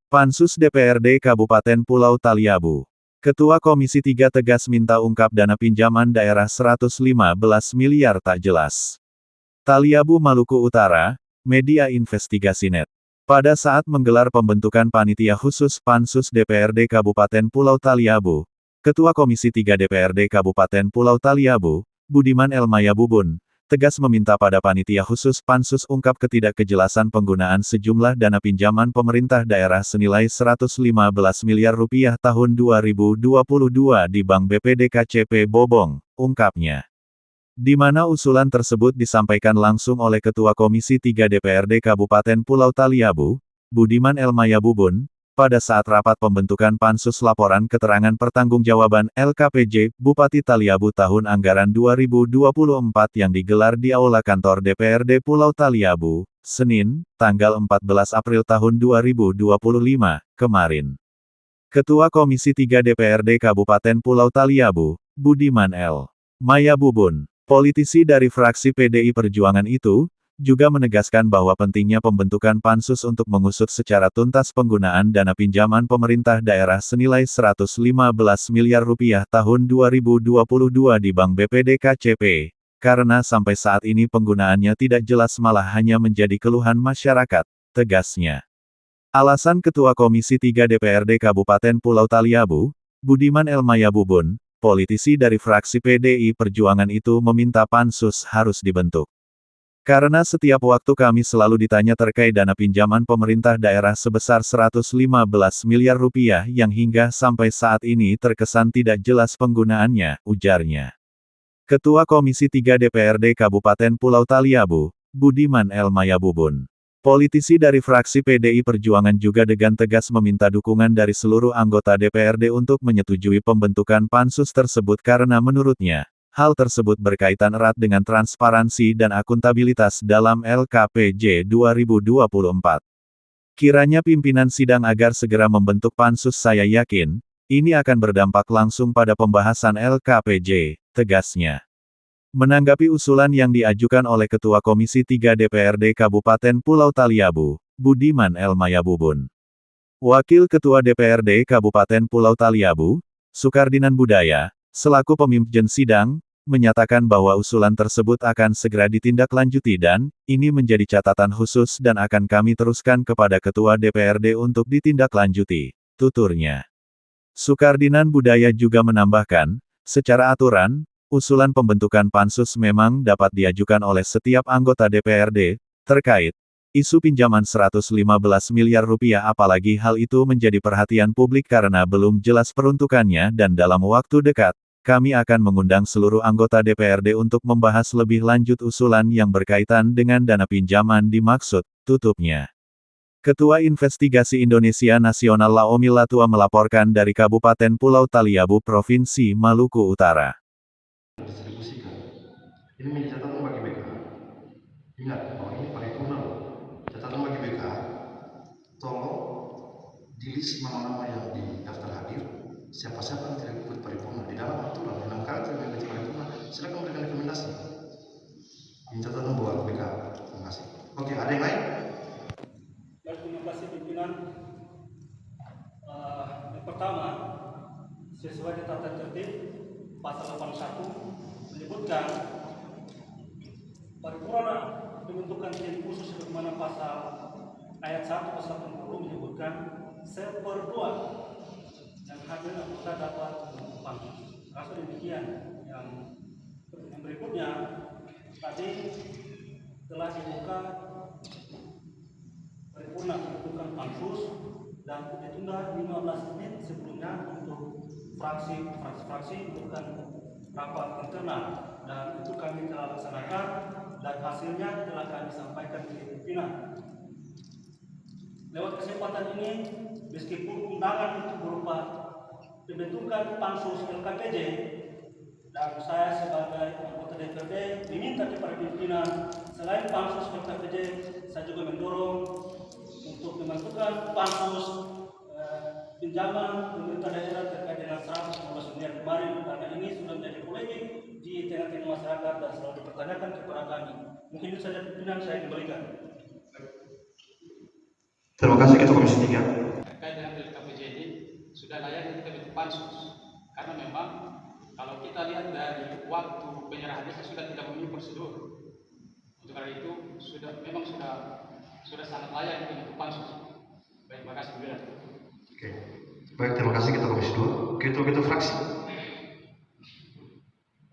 Pansus DPRD Kabupaten Pulau Taliabu. Ketua Komisi 3 tegas minta ungkap dana pinjaman daerah 115 miliar tak jelas. Taliabu Maluku Utara, Media Investigasi Net. Pada saat menggelar pembentukan panitia khusus Pansus DPRD Kabupaten Pulau Taliabu, Ketua Komisi 3 DPRD Kabupaten Pulau Taliabu, Budiman Elmayabubun, tegas meminta pada panitia khusus Pansus ungkap ketidakkejelasan penggunaan sejumlah dana pinjaman pemerintah daerah senilai 115 miliar rupiah tahun 2022 di Bank BPD KCP Bobong, ungkapnya. Di mana usulan tersebut disampaikan langsung oleh Ketua Komisi 3 DPRD Kabupaten Pulau Taliabu, Budiman Elmayabubun, pada saat rapat pembentukan Pansus Laporan Keterangan Pertanggungjawaban LKPJ Bupati Taliabu tahun anggaran 2024 yang digelar di Aula Kantor DPRD Pulau Taliabu, Senin, tanggal 14 April tahun 2025, kemarin. Ketua Komisi 3 DPRD Kabupaten Pulau Taliabu, Budiman L. Mayabubun, politisi dari fraksi PDI Perjuangan itu, juga menegaskan bahwa pentingnya pembentukan pansus untuk mengusut secara tuntas penggunaan dana pinjaman pemerintah daerah senilai 115 miliar rupiah tahun 2022 di Bank BPD KCP, karena sampai saat ini penggunaannya tidak jelas malah hanya menjadi keluhan masyarakat, tegasnya. Alasan Ketua Komisi 3 DPRD Kabupaten Pulau Taliabu, Budiman Elmayabubun, politisi dari fraksi PDI Perjuangan itu meminta pansus harus dibentuk. Karena setiap waktu kami selalu ditanya terkait dana pinjaman pemerintah daerah sebesar 115 miliar rupiah yang hingga sampai saat ini terkesan tidak jelas penggunaannya, ujarnya. Ketua Komisi 3 DPRD Kabupaten Pulau Taliabu, Budiman Elmayabubun, politisi dari fraksi PDI Perjuangan juga dengan tegas meminta dukungan dari seluruh anggota DPRD untuk menyetujui pembentukan pansus tersebut karena menurutnya, hal tersebut berkaitan erat dengan transparansi dan akuntabilitas dalam LKPJ 2024. Kiranya pimpinan sidang agar segera membentuk pansus, saya yakin, ini akan berdampak langsung pada pembahasan LKPJ, tegasnya. Menanggapi usulan yang diajukan oleh Ketua Komisi 3 DPRD Kabupaten Pulau Taliabu, Budiman Elmayabubun. Wakil Ketua DPRD Kabupaten Pulau Taliabu, Sukardinan Budaya, selaku pemimpin sidang, menyatakan bahwa usulan tersebut akan segera ditindaklanjuti dan, ini menjadi catatan khusus dan akan kami teruskan kepada Ketua DPRD untuk ditindaklanjuti, tuturnya. Sukardinan Budaya juga menambahkan, secara aturan, usulan pembentukan pansus memang dapat diajukan oleh setiap anggota DPRD, terkait isu pinjaman 115 miliar rupiah apalagi hal itu menjadi perhatian publik karena belum jelas peruntukannya dan dalam waktu dekat, kami akan mengundang seluruh anggota DPRD untuk membahas lebih lanjut usulan yang berkaitan dengan dana pinjaman dimaksud, tutupnya. Ketua Investigasi Indonesia Nasional Laomi Latua melaporkan dari Kabupaten Pulau Taliabu Provinsi Maluku Utara. Distribusikan. Ini menjadi catatan bagi BK. Ingat bahwa ini paripurna loh. Catatan bagi BK, tolong di list nama-nama yang di daftar hadir, siapa-siapa yang tidak ikut paripurna di dalam aturan, dalam karakter yang ikut paripurna, silakan memberikan rekomendasi. Ini catatan buat BK. Terima kasih. Oke, ada yang lain? Baik, terima kasih pimpinan. Yang pertama, sesuai di tata tertib pasal 81 menyebutkan paripurna pembentukan tim khusus sebagaimana pasal ayat 1 pasal 80 menyebutkan seperempat yang hadir anggota dapat membentuk pansus. Rasa demikian. Yang berikutnya tadi telah dibuka paripurna pembentukan pansus dan ditunda 15 menit sebelumnya untuk fraksi bukan rapat internal, dan itu kami telah laksanakan dan hasilnya telah kami sampaikan ke pimpinan. Lewat kesempatan ini, meskipun undangan itu berupa pembentukan pansus LKPJ dan saya sebagai anggota DPRD diminta kepada pimpinan selain pansus LKPJ, saya juga mendorong untuk membentukkan pansus pinjaman pemerintah daerah terkait dengan 115 miliar kemarin, karena ini sudah menjadi polemik di tengah-tengah masyarakat dan selalu dipertanyakan kepada kami. Mungkin itu saja pimpinan, saya kembalikan. Terima kasih Ketua Komisi 3. pansus, karena memang kalau kita lihat dari waktu penyerahannya saya sudah tidak memenuhi prosedur. Untuk karena itu sudah sangat layak untuk pansus. Baik, terima kasih. Oke. Baik, terima kasih Ketua Komisi 2. Ketua fraksi.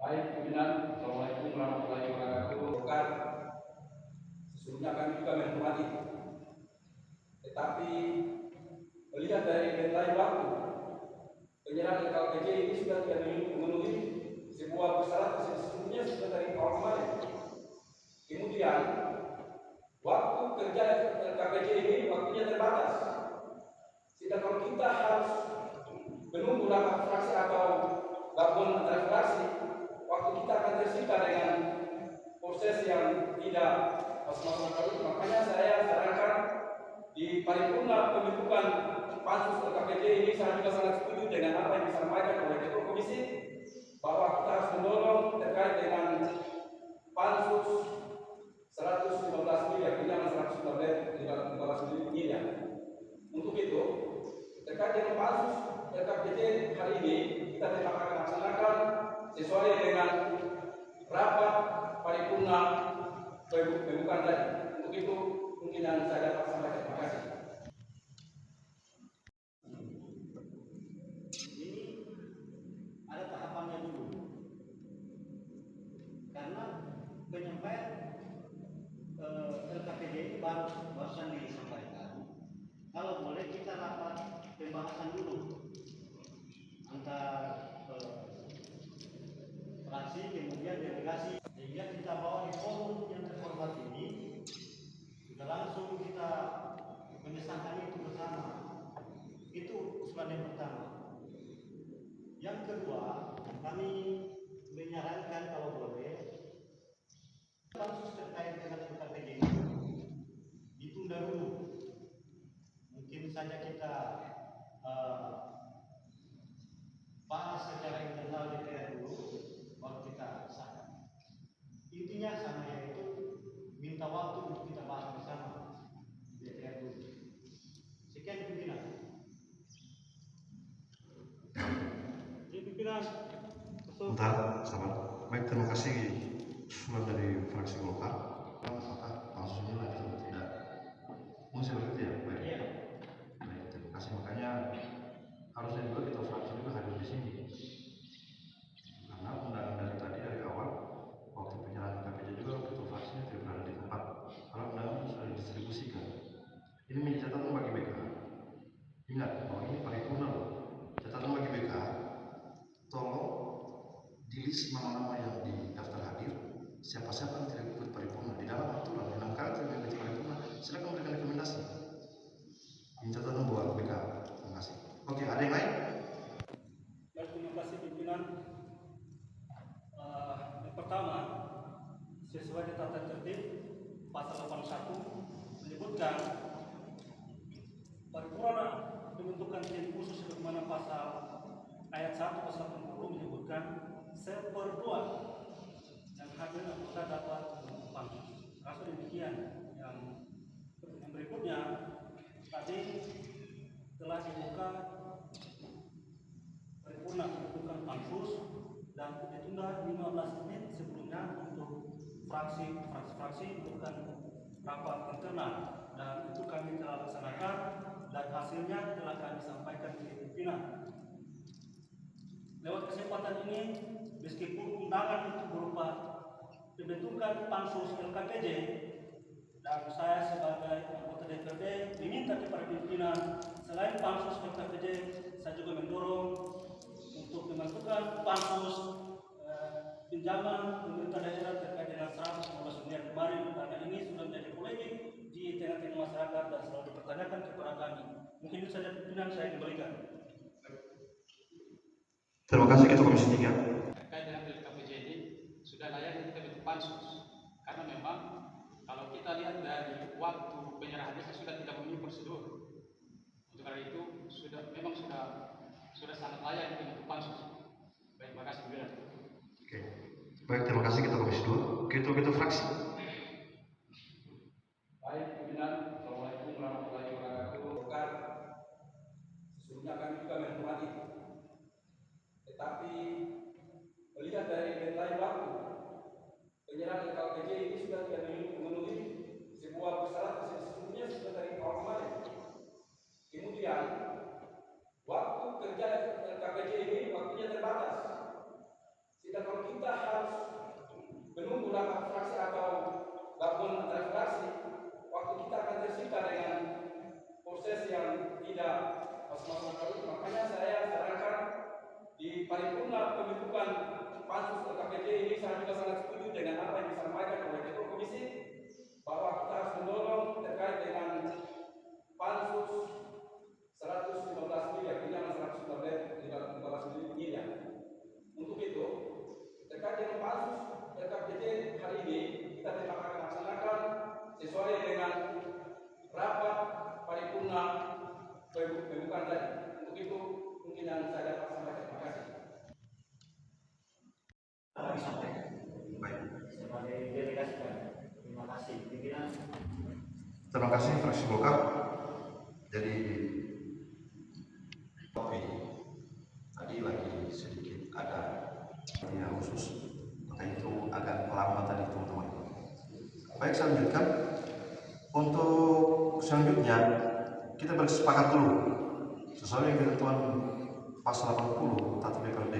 Baik, pimpinan. Assalamualaikum warahmatullahi wabarakatuh. Golkar, sesungguhnya kami juga menghormati. Tetapi melihat dari deadline waktu, penyerahan LKPJ ini sudah tidak memenuhi sebuah persyaratan sesungguhnya sudah dari awal kemarin. Kemudian waktu kerja LKPJ ini waktunya terbatas. Sehingga kalau kita harus menunggu rapat fraksi atau gabungan antara fraksi, waktu kita akan tersita dengan proses yang tidak masuk-masuk. Makanya saya sarankan di paripurna pembentukan pansus LKPJ ini saya juga sangat setuju dengan apa yang disampaikan oleh Ketua Komisi bahwa kita harus mendorong terkait dengan pansus 115 miliar, pinjaman 115 miliar. Untuk itu, terkait dengan pansus LKPJ hari ini kita tetap akan laksanakan sesuai dengan rapat paripurna pembukaan tadi. Untuk itu mungkin yang saya dapat sampaikan. Terima kasih. Ini ada tahapannya dulu, karena penyampaian LKPD ini barusan disampaikan. Kalau boleh kita rapat pembahasan dulu antar fraksi kemudian delegasi, sehingga kita bawa di forum yang terhormat ini sudah langsung kita mengesahkan itu bersama. Itu usulan yang pertama. Yang kedua, kami menyarankan kalau boleh pansus terkait dengan LKPD ditunda dulu. Mungkin saja kita bahas secara internal DPR dulu, baru kita sahkan. Intinya sama, yaitu minta waktu untuk kita bahas bersama DPR dulu. Sekian pimpinan. Pimpinan. Bentar, sahabat. Baik, terima kasih usulan dari fraksi Golkar. Apakah pansus ini lanjut atau tidak? Mungkin seperti itu ya, baik. Iya. Baik, terima kasih. Makanya harusnya juga kita fraksi juga hadir di sini. Karena undangan dari tadi dari awal waktu penyerahan KPJ juga ketua fraksinya tidak berada di tempat. Kalau undangan itu sudah didistribusikan. Ini menjadi catatan bagi BK. Ingat bahwa ini paripurna loh. Catatan bagi BK. Tolong di list nama-nama yang di daftar hadir, siapa-siapa yang tidak ikut paripurna di dalam aturan, dalam karakter yang ikut paripurna, silakan memberikan rekomendasi. Ini catatan buat BK. Terima kasih. Oke, ada yang lain? Baik, terima kasih pimpinan. Yang pertama, sesuai tata tertib pasal 81 menyebutkan paripurna pembentukan tim khusus sebagaimana pasal ayat 1 pasal 80 menyebutkan seperempat yang hadir anggota dapat pansus. Rasa demikian. Yang berikutnya tadi telah dibuka paripurna pembentukan pansus dan ditunda 15 menit sebelumnya untuk fraksi bukan rapat internal, dan itu kami telah laksanakan dan hasilnya telah kami sampaikan ke pimpinan. Lewat kesempatan ini, meskipun undangan itu berupa pembentukan pansus LKPJ dan saya sebagai anggota DPRD diminta kepada pimpinan, selain pansus LKPJ, saya juga mendorong untuk pembentukan pansus pinjaman pemerintah daerah terkait dengan 115 miliar kemarin, karena ini sudah menjadi polemik di tengah-tengah masyarakat dan selalu dipertanyakan kepada kami. Mungkin itu saja pimpinan saya kembalikan. Terima kasih Ketua Komisi 3. Terkait dengan LKPJ ini sudah layak kita bentuk pansus, karena memang kalau kita lihat dari waktu penyerahannya saya sudah tidak memenuhi prosedur. Untuk karena itu sudah sangat layak untuk bentuk pansus. Baik, terima kasih. Oke. Baik, terima kasih Ketua Komisi 2. Ketua fraksi. Baik, pimpinan. Assalamualaikum warahmatullahi wabarakatuh. Golkar, sesungguhnya kami juga menghormati. LKPJ ini sudah tidak memenuhi sebuah persyaratan sesungguhnya sudah dari awal kemarin. Kemudian waktu kerja LKPJ ini waktunya terbatas. Sedangkan kalau kita harus menunggu rapat fraksi atau gabungan antar fraksi, waktu kita akan tersita dengan proses yang tidak masuk akal. Makanya saya sarankan di paripurna pembentukan pansus LKPJ ini, saya juga sangat setuju dengan apa yang disampaikan oleh Ketua Komisi bahwa kita harus mendorong terkait dengan pansus 115 miliar, pinjaman 115 miliar. Untuk itu, terkait dengan pansus LKPJ hari ini kita tetap akan laksanakan sesuai dengan rapat paripurna pembukaan tadi. Untuk itu mungkin yang saya dapat sampaikan. Terima kasih. Baik. Sebagai delegasi, terima kasih. Pimpinan. Terima kasih fraksi Golkar. Jadi kopi tadi lagi sedikit ada yang khusus, makanya itu agak lama tadi teman-teman. Baik, saya lanjutkan. Untuk selanjutnya kita bersepakat dulu sesuai dengan ketentuan pasal 80 Tatip DPRD.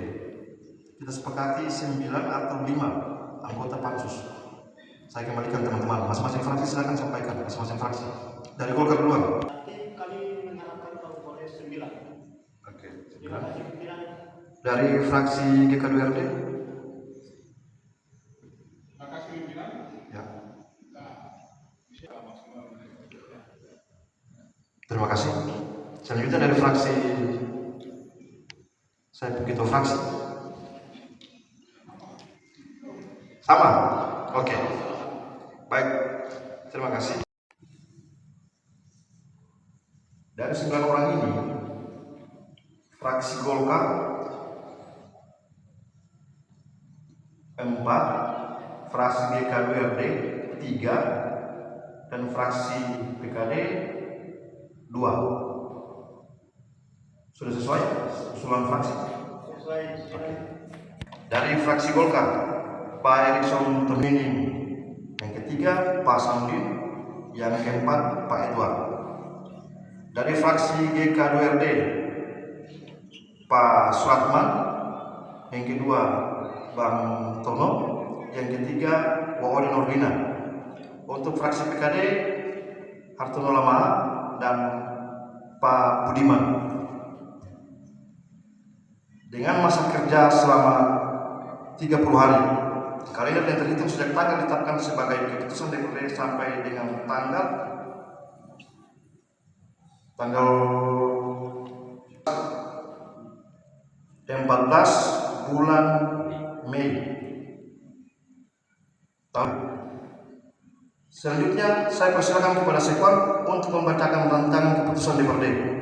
Kita sepakati 9 atau 5 anggota pansus. Saya kembalikan teman-teman, masing-masing fraksi silakan sampaikan, masing-masing fraksi. Dari Golkar duluan. Nanti kami mengharapkan kalau boleh 9. Oke, Terima kasih pimpinan. dari fraksi GKDRD. Terima kasih pimpinan. Ya. Bisa maksimal. Terima kasih. Selanjutnya dari fraksi, saya begitu fraksi. Sama? Oke. Baik. Terima kasih. Dari 9 orang ini, fraksi Golkar 4, fraksi GKDRD 3, dan fraksi PKD 2. Sudah sesuai usulan fraksi? Sesuai. Dari fraksi Golkar, Pak Erikson Termining. Yang ketiga, Pak Samdin. Yang keempat, Pak Edward. Dari fraksi GK2RD, Pak Suratman. Yang kedua, Bang Tono. Yang ketiga, Wawan Nurdina. Untuk fraksi PKD, Hartono Lama dan Pak Budiman. Dengan masa kerja selama 30 hari, kalender yang terhitung sejak tanggal ditetapkan sebagai keputusan DPRD sampai dengan tanggal 14 bulan Mei tahun. Selanjutnya saya persilakan kepada Sekwan untuk membacakan rancangan keputusan DPRD.